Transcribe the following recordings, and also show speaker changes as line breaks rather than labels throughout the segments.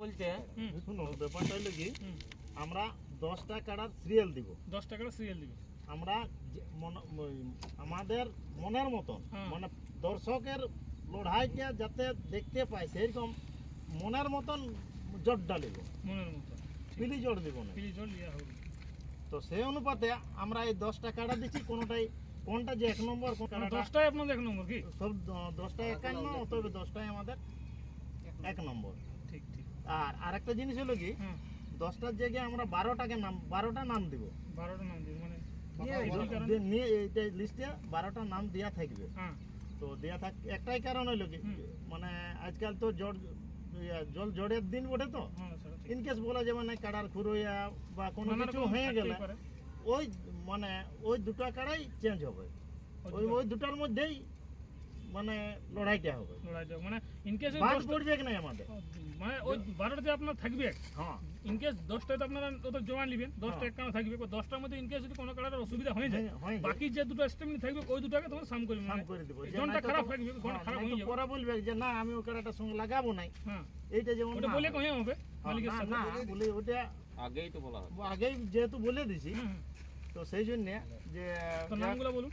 বলছে
শুনুন ব্যাপারটা হলো কি আমরা 10টা কাড়ার সিরিয়াল দিব
10 টাকার সিরিয়াল দিবে
আমরা আমাদের মনের মতন মানে দর্শকের লড়াইটা যাতে দেখতে পায় সেরকম মনের মতন জট ডালিব
মনের মতো
পিলি জট দিব না
পিলি জল লিয়া হবে
তো সেই অনুপাতে আমরা এই 10টা কাড়া দিচ্ছি কোনটা যে 1 নম্বর কোন কাড়াটা
10টাই আপনাদের এক নম্বর কি
সব 10টা 51 অতএব 10টাই আমাদের 1 নম্বর
ঠিক ঠিক
আর আরেকটা জিনিস হলো কি
হ্যাঁ
10টার জায়গায় আমরা 12টা নাম দিব
12টা নাম দিবে মানে
নিয়ে এইটা লিস্টে 12টা নাম দেওয়া থাকবে
হ্যাঁ
তো দেওয়া থাক একটাই কারণ হলো কি মানে আজকাল তো জল জড়ের দিন বটে তো
হ্যাঁ স্যার ঠিক
ইনকেস বলা যাবে না কাড়ার খুরোয়া বা কোনো
নানা
কিছু
রকম
হয়ে
থাকতেই
গেলে
পারে।
ওই মানে ওই দুটো কাড়াই চেঞ্জ হবে ওই দুটার মধ্যেই মানে লড়াইটা হবে
লড়াইটা মানে ইন কেস
বাদ পড়বে কি নাই আমাদের
মানে ওই 12টাতে আপনার থাকবে
হ্যাঁ
ইন কেস 10টাতে আপনারা ওটা জমা নেবেন 10টা একখানা থাকবে 10টার মধ্যে ইন কেস যদি কোনো কারণে অসুবিধা হয়ে যায়
হয়ে যায়।
বাকি যে দুটো স্টেমিনি থাকবে ওই দুটাকে তোমার সাম করে
সাম করে দিব
জনটা খারাপ থাকবে ঘন্টা খারাপ হয়ে যাবে
পরে বলবে যে না আমি ওই কাড়াটার সঙ্গে লাগাবো নাই
হ্যাঁ
এইটা যেমন
ওটা
না
বলে
হয়।
কহে হবে মালিকের
না,
সাথে
না বলে ওটা
আগেই তো বলা হবে
আগেই যেহেতু বলে দিছি
হুম, হুম।
তো সেই জন্য যে
তো নামগুলো বলুন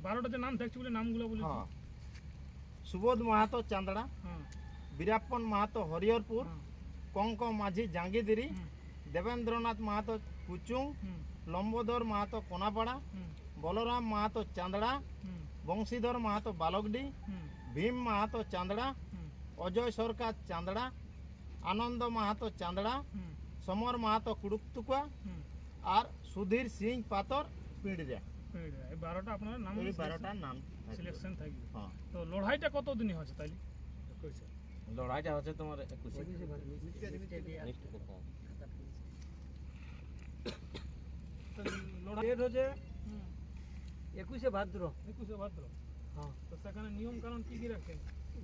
12টা যে নাম থাকছে বলে নামগুলো বলুন
হ্যাঁ সুবোধ মাহাতো চান্দড়া
হ্যাঁ
বীরাপ্পন মাহাতো হরিহরপুর
হ্যাঁ।
কঙ্ক মাঝি জাঙ্গিদিরি
হুম,
দেবেন্দ্রনাথ মাহাতো কুচুং
হুম,
লম্বোদর মাহাতো কোনাপাড়া
হুম,
বলরাম মাহাতো চান্দড়া
হুম,
বংশীধর মাহাতো বালকডি
হুম,
ভীম মাহাতো চান্দড়া
হুম,
অজয় সরকার চান্দড়া আনন্দ মাহাতো চান্দড়া
হুম,
সমর মাহাতো কুড়ুকতুকা
হুম।
আর সুধীর সিং পাতর পিঁড়িয়া
এই 12টা আপনার নাম
এই 12টার নাম থাকবে।
সিলেকশন থাকবে
হ্যাঁ
তো লড়াইটা কত দিনই হচ্ছে তাইলে
লড়াইটা হচ্ছে তোমার 21 নেক্সট কথা
তো লড়াই
ডেট হচ্ছে
হুম,
21শে ভাদ্র
21শে ভাদ্র
হ্যাঁ
তো সেখানে নিয়ম কানুন কি কি রাখেন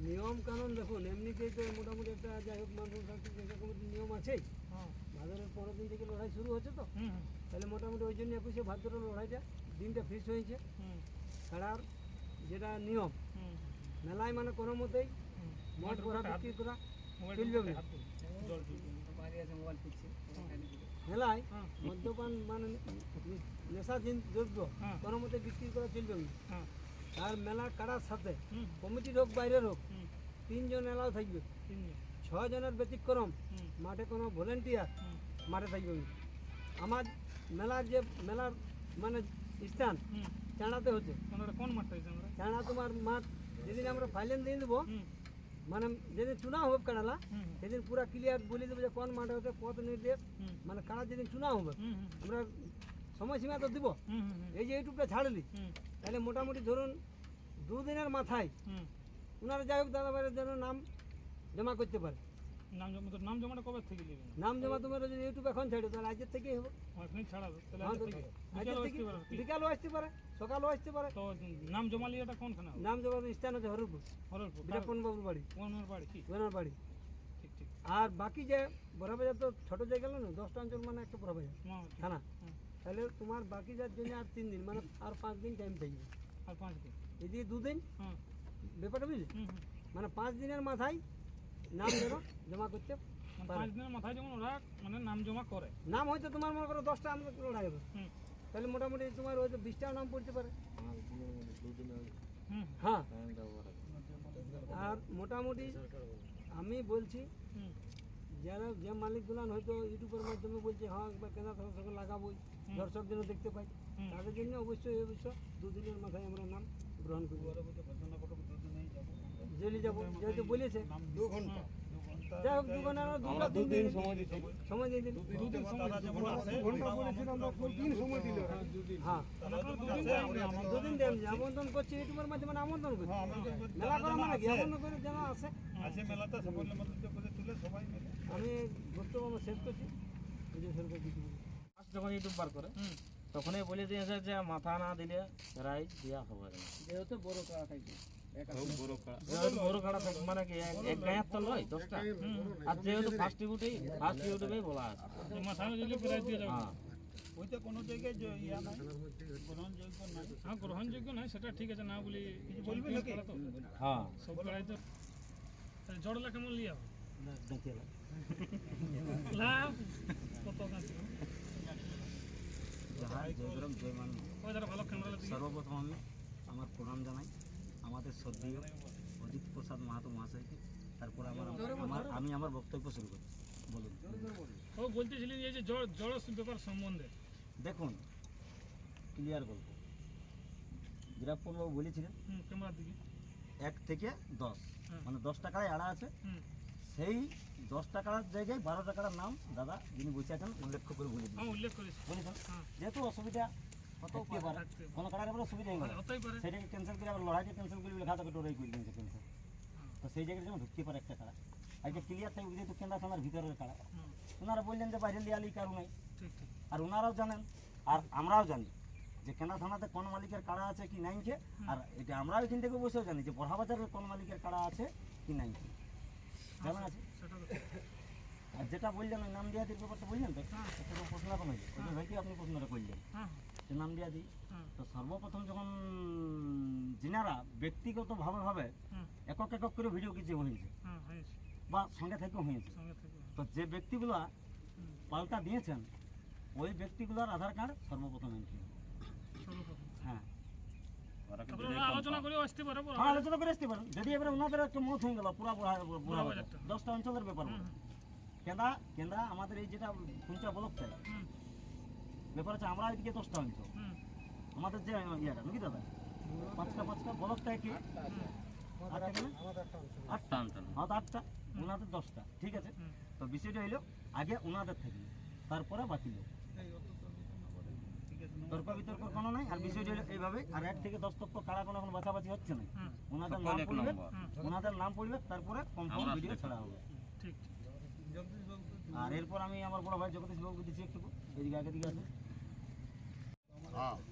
নিয়ম কানুন দেখুন এমনিতেই তো মোটামুটি একটা যাই হোক মানুষ যেরকম নিয়ম আছেই
হ্যাঁ
ভাদ্রের 15 দিন থেকে লড়াই শুরু হচ্ছে তো
হুম হুম,
তাহলে মোটামুটি ওই জন্য 21শে ভাদ্র লড়াইটা দিনটা ফিক্স হয়েছে
হুম
খেলার যেটা নিয়ম
হুম
মেলায় মানে কোনো মতেই
হুম
মদ করা বিক্রি করা
মোবাইল
চলবে না।
জল চলবে
মেলায়
হ্যাঁ
মদ্যপান মানে নেশাধীন দ্রব্য
হ্যাঁ।
কোনো মতে বিক্রি করা চলবে না
হ্যাঁ
আর মেলা কাড়ার সাথে
হুম
কমিটির হোক বাইরের হোক
হুম
3 জন এলাও থাকবে
তিনজন
6 জনের ব্যতিক্রম
হুম
মাঠে কোনো ভলেন্টিয়ার
হুম
মাঠে থাকবে না। আমার মেলার মানে স্থান
হুম
চাঁড়াতে হচ্ছে
ওনারা কোন মাঠটা হয়েছে আমরা
চাঁড়া তোমার মাঠ যেদিন আমরা ফাইলেন দিয়ে দেবো
হুম
মানে যেদিন চুনা হবে কাড়ালা
হুম
সেদিন পুরো ক্লিয়ার বলে দেবো যে কোন মাঠে হচ্ছে পথ নির্দেশ
হুম
মানে কাড়া যেদিন চুনা হবে
হুম হুম
আমরা সময়সীমা তো দিব
হুম হুম
এই যে ইউটিউবটা ছাড়লি
হুম
তাহলে মোটামুটি ধরুন 2 দিনের মাথায়
হুম
ওনারা যাই হোক দাদাভাইয়ের যেন নাম জমা করতে পারে
নাম জমাটা কবে থেকে নেবেন
নাম জমা তোমার যদি ইউটিউব এখন ছাড়ো তাহলে আজকের থেকেই হবে
ওখানে ছাড়াবে তাহলে
হ্যাঁ,
আজকে
তো
থেকে
আজকের
বিকালও
থেকে
আসতে পারে
বিকালও আসতে পারে সকালও আসতে পারে
তো নাম জমা লিয়েটা কোনখানে হবে
নাম জমা স্থান হচ্ছে হরুপুর
হরলপুর
বীরাপ্পন বাবুর বাড়ি
ওনার বাড়ি কি
ওনার বাড়ি
ঠিক ঠিক
আর বাকি যে বড়াবাজার তো ছোট জায়গা না 10টা অঞ্চল মানে একটা বড়াবাজার
হ্যাঁ, ঠিক।
থানা
হুম।
তাহলে তোমার বাকি যার জন্য আর 3 দিন মানে আর 5 দিন টাইম থাকবে
আর 5 দিন
এদিকে 2 দিন
হ্যাঁ
ব্যাপারটা বুঝলি
হুম হুম
মানে 5 দিনের মাথায় নাম যেন জমা করতে
মানে
পারে।
5 দিনের মাথায় যেমন ওরা মানে নাম জমা করে
নাম হয়তো তোমার মনে করো 10টা আমরা লড়াই হবে
হুম
তাহলে মোটামুটি তোমার হয়তো 20টাও নাম পড়তে পারে
হুম
হ্যাঁ আর মোটামুটি আমি বলছি
হুম
যারা যে মালিকগুলান হয়তো ইউটিউবের মাধ্যমে বলছে হ্যাঁ একবার কেনা সঙ্গে লাগাবোই দর্শক যেন দেখতে পাই
হুম।
তাদের জন্য অবশ্যই অবশ্য 2 দিনের মাথায় আমরা নাম গ্রহণ করি জেলে যাবো যেহেতু বলেছে
2 ঘন্টা
যাই হোক 2 ঘন্টা আমরা 2 দিন সময় দিয়ে দিন
দুদিন সময়
হ্যাঁ দুদিন দিয়ে আমি আমন্ত্রণ করছি ইউটিউবের মাধ্যমে আমন্ত্রণ করছি মেলা করা মানে কি আমন্ত্রণ করে যেন আসে আমি বক্তব্য আমার শেষ করছি বিজয় সরকার কিছু বলি।
ফার্স্ট যখন ইউটিউব বার করে
হুম
তখনই বলে দিয়েছে যে মাথা না দিলে প্রাইজ দেওয়া হবে না
যেহেতু বড় করা থাকবে
যেহেতু বড় কাটা থাকে মানে কি এক গায়ের তো লয় 10টা আর যেহেতু ফার্স্ট ইউটিউবেই বলা আছে
মাথায় দিলে প্রাইজ দিয়ে যাবে
হ্যাঁ
ওইটা কোনো জায়গায় ইয়া নাই গ্রহণযোগ্য নাই
হ্যাঁ গ্রহণযোগ্য নয় সেটা ঠিক আছে না বলি কিছু
বলবে নাকি?
তো
হ্যাঁ
সব প্রাইজ তো তাহলে জড়লা কেমন লিয়া হবে
দেখতে
লাভ কত কাছে
জয় জয়গ্রাম জয় মান
ওই যারা ভালো ক্যামেরা দিকে
সর্বপ্রথম আমি আমার প্রণাম জানাই আমাদের শ্রদ্ধেয় অজিত প্রসাদ মাহাতো মহাশয়কে। তারপর আমি আমার বক্তব্য শুরু করি। বলুন।
ও বলতেছিলেন এই যে জড় ব্যাপার সম্বন্ধে
দেখুন, ক্লিয়ার গল্প জিরাপ্পনবাবু বলেছিলেন
ক্যামেরার দিকে
1 থেকে 10,
হুম।
মানে 10 টাকায় আড়া আছে।
হুম
সেই 10 টাকার জায়গায় 12 টাকার নাম দাদা যিনি বসে আছেন উল্লেখ করে বলে দিন।
আমি উল্লেখ করেছি
বলেছেন
হ্যাঁ
যেহেতু অসুবিধা হতেই পারে, কোনো কাটার এবার অসুবিধা হয়ে গেল,
হতেই পারে
সেটাকে ক্যান্সেল করে আবার লড়াইকে ক্যান্সেল করে লেখা থাকে টোরাই করে দিয়েছে ক্যান্সেল। তো সেই জায়গায় যেন ঢুকতে পারে একটা কাড়া। আজকে ক্লিয়ার থাকবে যেহেতু কেন্দ্র থানার ভিতরের কাড়া।
হুম,
ওনারা বললেন যে বাইরে লিয়ালি কারু নাই,
ঠিক ঠিক
আর ওনারাও জানেন আর আমরাও জানি যে কেন্দ্র থানাতে কোন মালিকের কাড়া আছে কি নাই কে, আর এটা আমরাও এখান থেকে বসেও জানি যে বড়াবাজারের কোন মালিকের কাড়া আছে কি নাই কে জানা আছে।
সেটা তো
আর যেটা বললেন ওই নাম দিয়াদির ব্যাপারটা বললেন তো, সেটা তো প্রশ্ন এখন হয়েছে ওই ভাইকে আপনি প্রশ্নটা করলেন
হ্যাঁ
যে নাম দিয়াদি।
হ্যাঁ
তো সর্বপ্রথম যখন যিনারা ব্যক্তিগতভাবে
হুম
একক একক করে ভিডিও কিছু হয়েছে
হ্যাঁ হয়েছে
বা সঙ্গে থেকেও হয়েছে,
সঙ্গে থেকে
তো যে ব্যক্তিগুলো
হুম
পাল্টা দিয়েছেন ওই ব্যক্তিগুলোর আধার কার্ড সর্বপ্রথম এন্ট্রি।
সর্বপ্রথম
হ্যাঁ
তারপরে ওরা আলোচনা করেও আসতে পারে বড়
হ্যাঁ আলোচনা করে আসতে পারেন। যদি এবারে ওনাদের একটা মত হয়ে গেল পুরা
পুরা বাজারটা।
10টা অঞ্চলের ব্যাপার
হুম,
কেন্দা আমাদের এই যেটা পুঞ্চা ব্লকটায়
হুম
ব্যাপার আছে, আমরা এদিকে 10টা অঞ্চল
হুম
আমাদের যে ইয়েটা নাকি দাদা 5টা ব্লকটায় কি আটটা কেন?
আটটা অঞ্চল
হ্যাঁ তো 8টা, ওনাদের 10টা, ঠিক আছে।
হুম
তো বিষয়টা হইলো আগে ওনাদের থেকে তারপরে বাকি লোক, তর্ক বিতর্ক কোনো নাই। আর বিষয়টা হলো এইভাবে, আর 1 থেকে 10 তক কারা কোনো এখন বাছাবাছি হচ্ছে না,
হুম
ওনাদের
সকল
নাম
এক
পড়বে,
নম্বর।
ওনাদের নাম পড়বে, তারপরে কনফার্ম
আমরা
ভিডিও
দেখব।
ছাড়া হবে।
ঠিক
আর এরপর আমি আমার বড় ভাই জগদীশ বাবুকে দিচ্ছি একটু, এদিকে আগে দিকে আছে।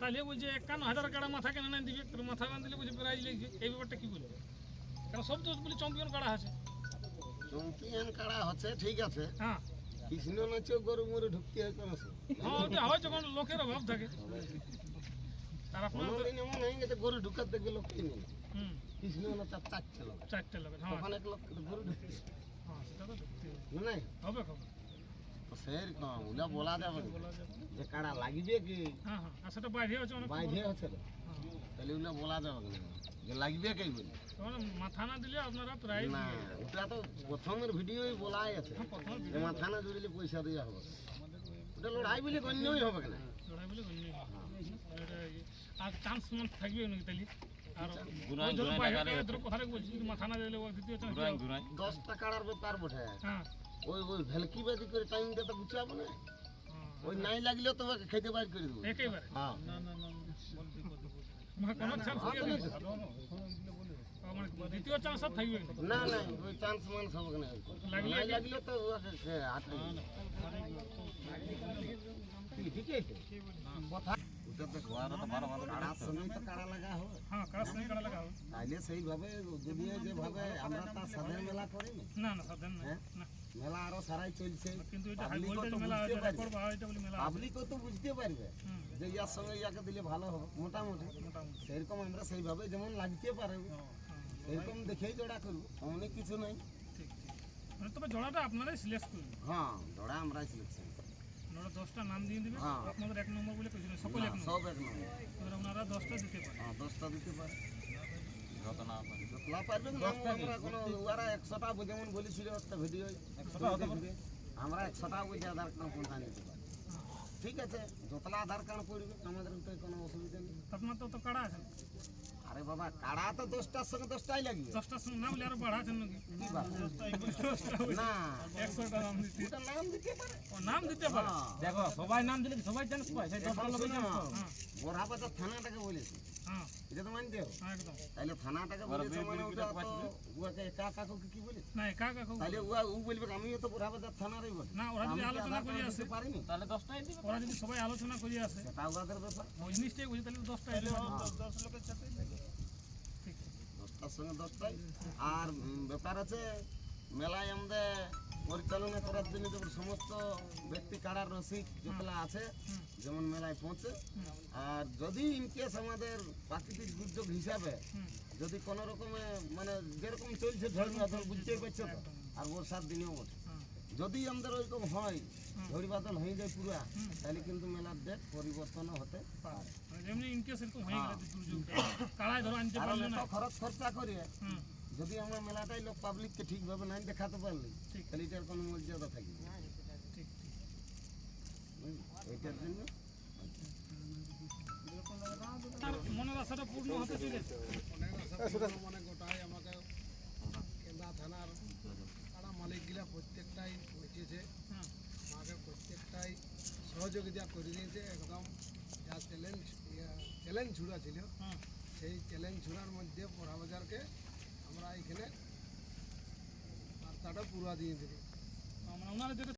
তাহলে বলছে 51,000 কাড়া মাথা কেন না দিবে, তোর মাথা বান দিলে বলছে প্রাইজ লিখবে, এই ব্যাপারটা কি বলবে? কারণ সব তো বলি চ্যাম্পিয়ন কাড়া আছে।
চ্যাম্পিয়ন কাড়া হচ্ছে ঠিক আছে,
হ্যাঁ
কৃষ্ণ নাচেও গরু মরে ঢুকতে হয় কোনো
হ্যাঁ ওটা হয় যখন লোকের অভাব থাকে। আর আপনার তো
কোনোদিন এমন হয়ে গেছে গরু ঢুকাতে গেলে লোক কিনে
হুম
কৃষ্ণ না চার 4টা লোক,
4টে লোকের হ্যাঁ
তখন 1 লোক গরু ঢুকতে
হ্যাঁ সেটা তো দেখতে হবে।
নাই
হবে খবর
তো সেরকম ওগুলা বলা যাবে না।
বলা যায়।
যে কাড়া লাগবে কি
হ্যাঁ হ্যাঁ আর সেটা বাইরে আছে অনেক
বাইরে হচ্ছে না,
হ্যাঁ
তাহলে ওগুলা বলা যাবে না যে লাগবে কে বলে
তখন মাথা না দিলে আপনারা প্রাইজ
না। ওটা তো প্রথমের ভিডিওই বলাই আছে
প্রথম
যে মাথা না জুড়লে পয়সা দেওয়া হবে, ওটা লড়াই বলে গণ্যই হবে না।
লড়াই বলে বললি আর চান্স মান থাকবে নাকি তাহলে আর
ঘুরাই
ওই ধরো
ঘুরাই
বাইরে
লাগালে
ধরো কথাটা বলছি যদি মাথা না দিলে ও দ্বিতীয় চান্স
ঘুরাই ঘুরাই
10টা কাড়ার ব্যাপার বটে,
হ্যাঁ
ওই ভেলকিবাজি করে টাইমটা তো গুছাবো না,
হ্যাঁ
ওই নাই লাগলে তো ওকে খেতে বাইর করে দেবো।
একেবারে
হ্যাঁ
মানে কোনো চান্স থাকবে মানে দ্বিতীয় চান্স আর থাকবে না।
না না ওই চান্স মান সব না
লাগলে
নাই লাগলে তো ওকে আটকে ঠিক আছে কথা ওটা তো কাড়ার সময় তো কাড়া লাগা হবে,
হ্যাঁ কাজ সঙ্গে কাটা লাগা হবে
তাইলে সেইভাবে যদি যেভাবে আমরা তার সাধারণ মেলা করি
না না সাধারণ না
হ্যাঁ?
না
মেলা আরো সারাই চলছে,
কিন্তু এটা হাই
Public ও
ভোল্টেজ
তো
মেলা
বুঝতে
আছে
পারবে।
রেকর্ড বা এটা বলে মেলা আছে।
পাবলিকও তো বুঝতে পারবে
হুম
যে ইয়ার সঙ্গে ইয়াকে দিলে ভালো হবে মোটামুটি,
মোটামুটি
সেরকম আমরা সেইভাবে যেমন লাগতে পারে
হ্যাঁ
সেরকম দেখেই জোড়া করবো, অনেক কিছু নাই।
ঠিক ঠিক মানে তবে জোড়াটা আপনারাই সিলেক্ট করবেন,
হ্যাঁ জোড়া আমরাই সিলেকশন,
ওনারা 10টা নাম দিয়ে দিবে
হ্যাঁ।
আপনাদের 1 নম্বর বলে কিছু নেই, সকল 1 নম্বর
সব এক নম্বর।
এবার ওনারা 10টা দিতে পারে।
হ্যাঁ 10টা দিতে পারে,
যত না পারে
যতলা পারবে না আমরা কোনো ওরা 100টা যেমন বলেছিল একটা ভিডিও 100টা দেখবে, আমরা 100টা বুঝে আধার কার্ড কোনটা নিতে পারি, ঠিক আছে যতলা আধার কার্ড পড়বে আমাদের তো কোনো অসুবিধা নেই।
আপনার তো কাড়া আছে
আরে বাবা কাড়া তো 10টার সঙ্গে 10টাই লাগবে
10টার সঙ্গে না বলে আরো বাড়াচ্ছেন নাকি?
কি বাবা?
10টা হয়েছে।
না
100টা নাম দিতে
ওটা নাম দিতে পারে।
ও নাম দিতে পারে
হ্যাঁ।
দেখো সবাই নাম দিলে সবাই চান্স পায় সেই 10টা
এখন
লোক
শোনো,
হ্যাঁ
বড়হাবাজার থানাটাকে বলেছি,
হ্যাঁ
এটা তো মানতে হবে।
হ্যাঁ একদম
তাহলে থানাটাকে বলেছে মানে ওটা তো ওকে একা কাকুকে কি বলে,
না একা একা খুব
তাহলে ও বলবে আমিও তো বড়হাবাজার থানারই বলি,
না ওরা যদি
আমি কি
আলোচনা
আধার
করে
কার্ড
আসে
দিতে পারিনি,
তাহলে 10টাই দিবে
ওরা যদি সবাই আলোচনা করে আসে
সেটা ওদের ব্যাপার।
ওই জিনিসটাই বুঝি তাহলে 10টা এলে 10 লোকের সাথে ঠিক আছে
10টার সঙ্গে 10টাই। আর ব্যাপার আছে মেলায় আমাদের পরিচালনা করার জন্য যেমন সমস্ত ব্যক্তি কাড়ার রসিক যেগুলা আছে যেমন মেলায় পৌঁছে, আর যদি ইনকেস আমাদের প্রাকৃতিক দুর্যোগ হিসাবে যদি কোনো রকমে মানে যেরকম চলছে ঝড় বাদল বুঝতেই পারছো তো, আর বর্ষার দিনেও ওঠে, যদি আমাদের ওইরকম হয় ঝড় বাদল হয়ে যায় পুরা, তাহলে কিন্তু মেলার ডেট পরিবর্তনও হতে পারে।
মানে যেমনি ইনকেস এরকম হয়ে গেলে দুর্যোগ কাড়ায় ধরো আনতে
কারণ
পারলে
এত
না।
খরচ খরচা করে
হুম,
যদি আমরা মেলাটাই লোক পাবলিককে ঠিকভাবে নাই দেখাতে পারলি,
ঠিক।
তাহলে এটার কোনো মর্যাদা থাকবে না।
ঠিক।
এইটার জন্য
আর মনের আশাটা পূর্ণ হতে চলেছে।
মানে গোটাই আমাকে কেন্দা থানার কারা মালিকগুলা প্রত্যেকটাই পৌঁছেছে,
হুম,
আমাকে প্রত্যেকটাই সহযোগিতা করে দিয়েছে। একদম যা চ্যালেঞ্জ ছুড়া ছিল
হুম।
সেই চ্যালেঞ্জ ছুড়ার মধ্যে পড়াবাজারকে আমরা এখানে বার্তাটা পুরা দিয়ে দিই।
মানে ওনারা যেটা